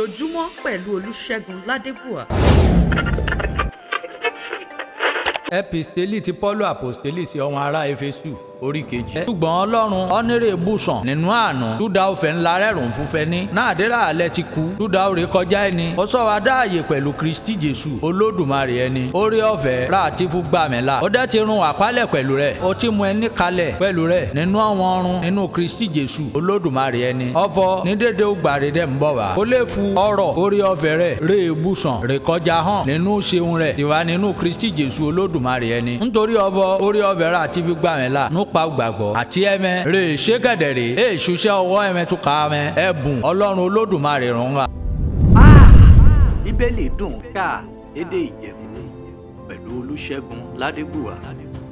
ojoojúmọ́ pẹ̀lú Olúṣẹ́gun Ládébùà. Episteli ti Pọ́ọ̀lù àpòstélì sí àwọn ará Éfésù orí kejì. Ṣùgbọ́n Ọlọ́run ọ́nẹ́rẹ́ ìbùsàn nínú àánú túdà òfẹ́ ńlá rẹ̀rùn fúnfẹ́ ní. náà àdérà alẹ́ ti kú túdà òrè kọjá ẹni. ó sọ wá dáàyè pẹ̀lú Kristi Jésù Olódùmarè ẹni. orí ọ̀fẹ́ rà àti fún gbàmẹ́lá. ó dẹ́ ti run àpálẹ̀ pẹ̀lú rẹ̀. ó ti mú ẹni kalẹ̀ pẹ̀lú rẹ̀ nínú àwọn ọ̀run nínú Kristi Jésù Olódùmarè ẹni. ọ̀fọ̀ ní dédé ògbàre dẹ̀ ń bọ̀ wá. ó lè fu ọ̀rọ̀ orí ọ̀fẹ́ rẹ̀ rè ìbùsàn rè kọjá hàn nínú ṣeun rẹ̀ tiwa nínú Kristi Jésù Olódùmarè ẹni. nítorí ọ̀fọ̀ orí ọ̀fẹ́ rà àti fi gbàmẹ́lá pa gbàgbọ́ àti ẹ̀mẹ́ rè ṣe kẹ̀dẹ̀rẹ̀ ṣuṣẹ́ ọwọ́ ẹ̀mẹ́ tún ká ẹ̀mẹ́ ẹ̀bùn Ọlọ́run Olódùmarè rán wa. Bíbélì dùn ká èdè Ìjẹ̀bú pẹ̀lú Olúṣẹ́gun Ládébùà.